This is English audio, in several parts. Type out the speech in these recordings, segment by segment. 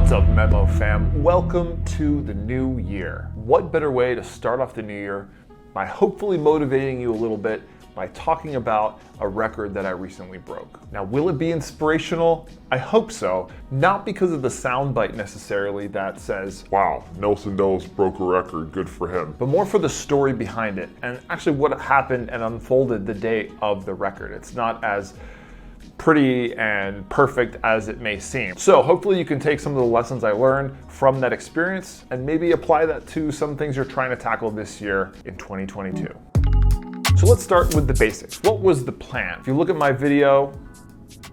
What's up, Memo fam? Welcome to the new year. What better way to start off the new year by hopefully motivating you a little bit by talking about a record that I recently broke. Now, will it be inspirational? I hope so. Not because of the soundbite necessarily that says, wow, Nelson Dellis broke a record, good for him. But more for the story behind it and actually what happened and unfolded the day of the record. It's not as pretty and perfect as it may seem. So hopefully you can take some of the lessons I learned from that experience and maybe apply that to some things you're trying to tackle this year in 2022. So let's start with the basics. What was the plan? If you look at my video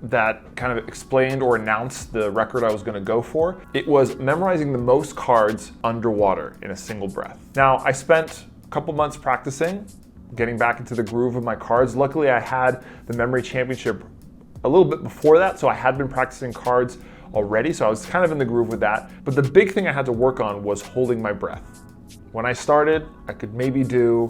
that kind of explained or announced the record I was going to go for, it was memorizing the most cards underwater in a single breath. Now, I spent a couple months practicing, getting back into the groove of my cards. Luckily, I had the memory championship a little bit before that, so I had been practicing cards already, so I was kind of in the groove with that. But the big thing I had to work on was holding my breath. When I started, I could maybe do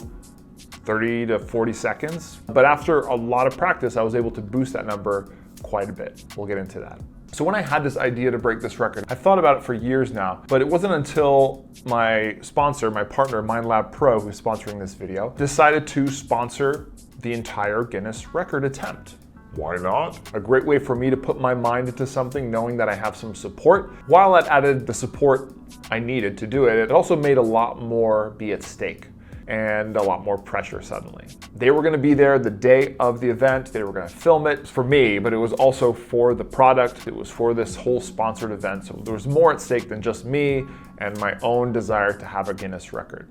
30 to 40 seconds, but after a lot of practice, I was able to boost that number quite a bit. We'll get into that. So when I had this idea to break this record, I thought about it for years now, but it wasn't until my sponsor, my partner, MindLab Pro, who's sponsoring this video, decided to sponsor the entire Guinness record attempt. Why not? A great way for me to put my mind into something, knowing that I have some support. While that added the support I needed to do it, it also made a lot more be at stake and a lot more pressure suddenly. They were gonna be there the day of the event. They were gonna film it for me, but it was also for the product. It was for this whole sponsored event. So there was more at stake than just me and my own desire to have a Guinness record.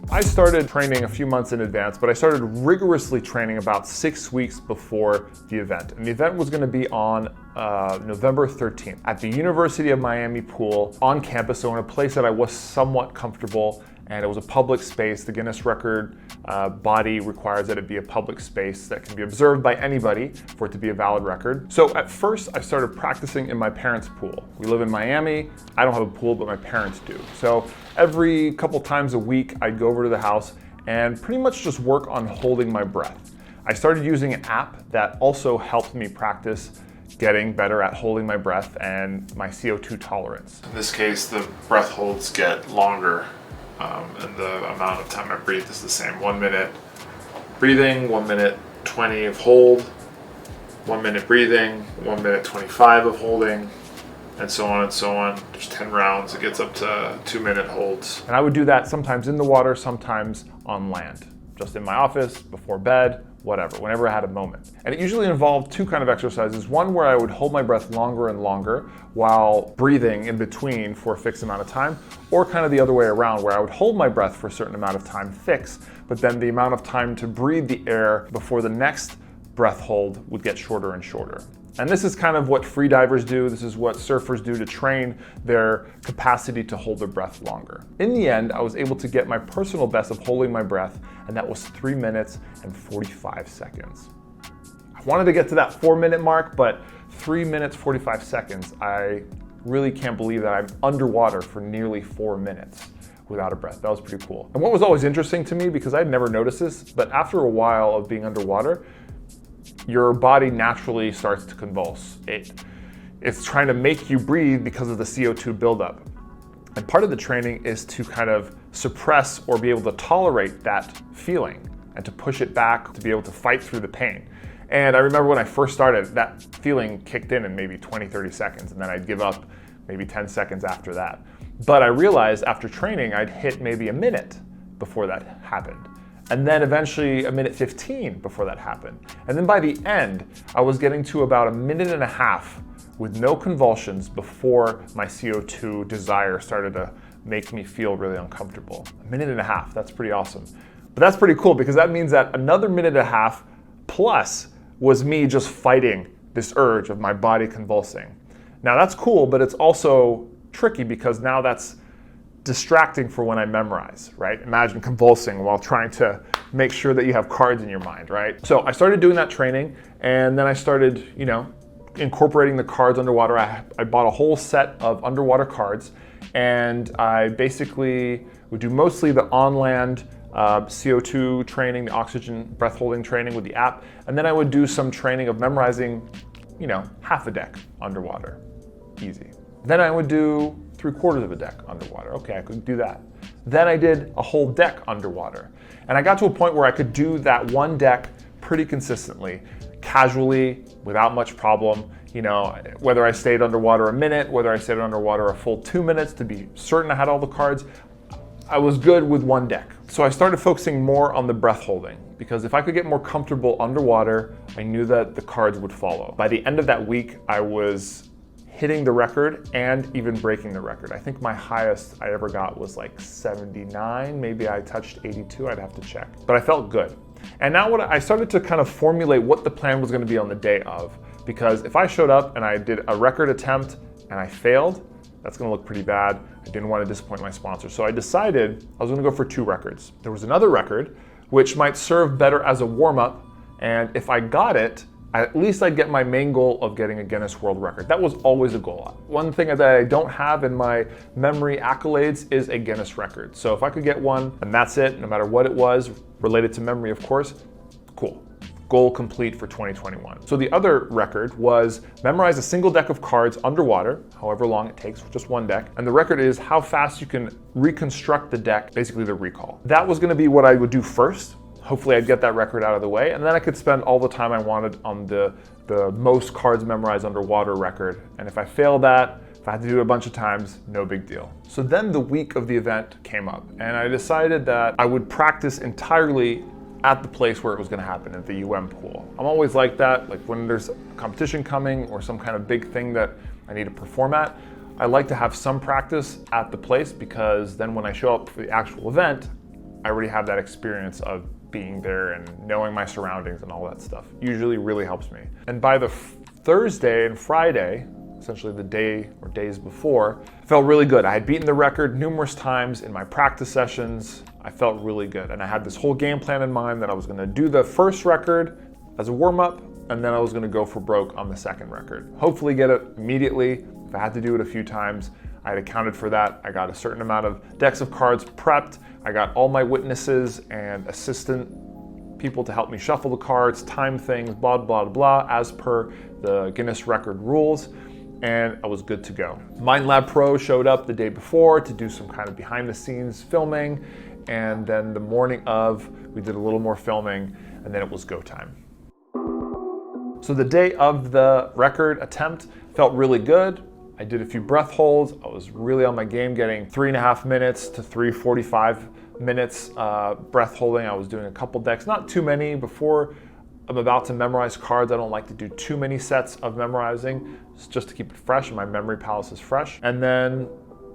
I started training a few months in advance, but I started rigorously training about 6 weeks before the event. And the event was gonna be on November 13th at the University of Miami pool on campus, so in a place that I was somewhat comfortable, and it was a public space. The Guinness record body requires that it be a public space that can be observed by anybody for it to be a valid record. So at first I started practicing in my parents' pool. We live in Miami. I don't have a pool, but my parents do. So every couple times a week, I'd go over to the house and pretty much just work on holding my breath. I started using an app that also helped me practice getting better at holding my breath and my CO2 tolerance. In this case, the breath holds get longer. And the amount of time I breathe is the same. 1 minute breathing, 1 minute 20 of hold, 1 minute breathing, 1 minute 25 of holding, and so on and so on. There's 10 rounds. It gets up to 2-minute holds. And I would do that sometimes in the water, sometimes on land, just in my office, before bed, whatever, whenever I had a moment. And it usually involved two kind of exercises. One where I would hold my breath longer and longer while breathing in between for a fixed amount of time, or kind of the other way around where I would hold my breath for a certain amount of time fixed, but then the amount of time to breathe the air before the next breath hold would get shorter and shorter. And this is kind of what freedivers do. This is what surfers do to train their capacity to hold their breath longer. In the end, I was able to get my personal best of holding my breath, and that was 3 minutes and 45 seconds. I wanted to get to that 4-minute mark, but 3 minutes, 45 seconds, I really can't believe that I'm underwater for nearly 4 minutes without a breath. That was pretty cool. And what was always interesting to me, because I'd never noticed this, but after a while of being underwater, your body naturally starts to convulse. It's trying to make you breathe because of the CO2 buildup. And part of the training is to kind of suppress or be able to tolerate that feeling and to push it back to be able to fight through the pain. And I remember when I first started, that feeling kicked in maybe 20, 30 seconds, and then I'd give up maybe 10 seconds after that. But I realized after training, I'd hit maybe a minute before that happened. And then eventually a minute 15 before that happened. And then by the end, I was getting to about a minute and a half with no convulsions before my CO2 desire started to make me feel really uncomfortable. A minute and a half, that's pretty awesome. But that's pretty cool because that means that another minute and a half plus was me just fighting this urge of my body convulsing. Now that's cool, but it's also tricky because now that's distracting for when I memorize, right? Imagine convulsing while trying to make sure that you have cards in your mind, right? So I started doing that training, and then I started, incorporating the cards underwater. I bought a whole set of underwater cards, and I basically would do mostly the on-land CO2 training, the oxygen breath holding training with the app, and then I would do some training of memorizing, half a deck underwater. Easy. Then I would do 3/4 of a deck underwater. Okay, I could do that. Then I did a whole deck underwater. And I got to a point where I could do that one deck pretty consistently, casually, without much problem. You know, whether I stayed underwater a minute, whether I stayed underwater a full 2 minutes to be certain I had all the cards, I was good with one deck. So I started focusing more on the breath holding, because if I could get more comfortable underwater, I knew that the cards would follow. By the end of that week, I was hitting the record and even breaking the record. I think my highest I ever got was like 79, maybe I touched 82, I'd have to check. But I felt good. And now I started to kind of formulate what the plan was gonna be on the day of, because if I showed up and I did a record attempt and I failed, that's gonna look pretty bad. I didn't want to disappoint my sponsor. So I decided I was gonna go for 2 records. There was another record which might serve better as a warm-up, and if I got it, at least I'd get my main goal of getting a Guinness World Record. That was always a goal. One thing that I don't have in my memory accolades is a Guinness record. So if I could get one and that's it, no matter what it was, related to memory of course, cool. Goal complete for 2021. So the other record was memorize a single deck of cards underwater, however long it takes, just one deck. And the record is how fast you can reconstruct the deck, basically the recall. That was gonna be what I would do first. Hopefully I'd get that record out of the way, and then I could spend all the time I wanted on the most cards memorized underwater record. And if I failed that, if I had to do it a bunch of times, no big deal. So then the week of the event came up, and I decided that I would practice entirely at the place where it was gonna happen, at the UM pool. I'm always like that, like when there's a competition coming or some kind of big thing that I need to perform at, I like to have some practice at the place, because then when I show up for the actual event, I already have that experience of being there and knowing my surroundings and all that stuff. Usually really helps me. And by the Thursday and Friday, essentially the day or days before, I felt really good. I had beaten the record numerous times in my practice sessions. I felt really good. And I had this whole game plan in mind that I was gonna do the first record as a warm-up, and then I was gonna go for broke on the second record. Hopefully get it immediately. If I had to do it a few times, I had accounted for that. I got a certain amount of decks of cards prepped. I got all my witnesses and assistant people to help me shuffle the cards, time things, blah, blah, blah, as per the Guinness record rules. And I was good to go. MindLab Pro showed up the day before to do some kind of behind the scenes filming. And then the morning of, we did a little more filming, and then it was go time. So the day of the record attempt felt really good. I did a few breath holds. I was really on my game, getting 3.5 minutes to 3:45 minutes breath holding. I was doing a couple decks, not too many. Before I'm about to memorize cards, I don't like to do too many sets of memorizing, just to keep it fresh and my memory palace is fresh. And then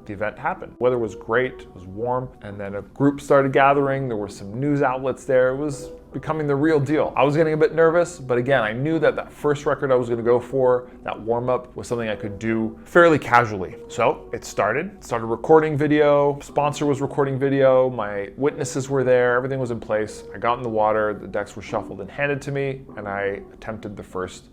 the event happened. Weather was great, it was warm, and then a group started gathering. There were some news outlets there. It was becoming the real deal. I was getting a bit nervous, but again, I knew that that first record I was gonna go for, that warm-up, was something I could do fairly casually. So it started recording video, sponsor was recording video, my witnesses were there, everything was in place. I got in the water, the decks were shuffled and handed to me, and I attempted the first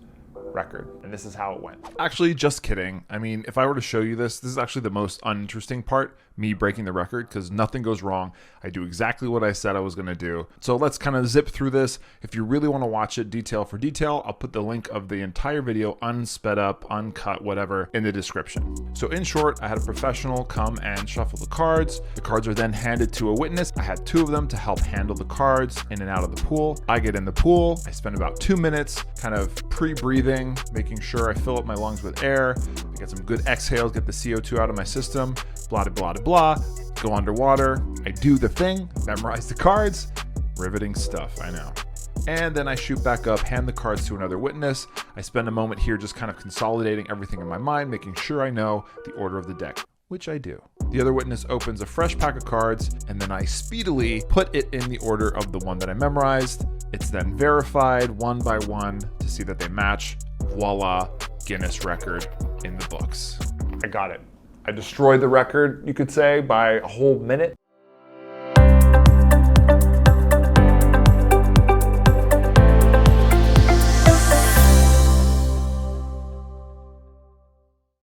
record, and this is how it went. Actually, just kidding. I mean, if I were to show you this is actually the most uninteresting part, me breaking the record, because nothing goes wrong. I do exactly what I said I was going to do. So let's kind of zip through this. If you really want to watch it detail for detail, I'll put the link of the entire video, unsped up, uncut, whatever, in the description. So in short, I had a professional come and shuffle the cards. The cards are then handed to a witness. I had 2 of them to help handle the cards in and out of the pool. I get in the pool. I spend about 2 minutes kind of pre-breathing, making sure I fill up my lungs with air, get some good exhales, get the CO2 out of my system, blah, blah, blah, blah, go underwater. I do the thing, memorize the cards, riveting stuff, I know. And then I shoot back up, hand the cards to another witness. I spend a moment here just kind of consolidating everything in my mind, making sure I know the order of the deck, which I do. The other witness opens a fresh pack of cards, and then I speedily put it in the order of the one that I memorized. It's then verified one by one to see that they match. Voila, Guinness record in the books. I got it. I destroyed the record, you could say, by a whole minute.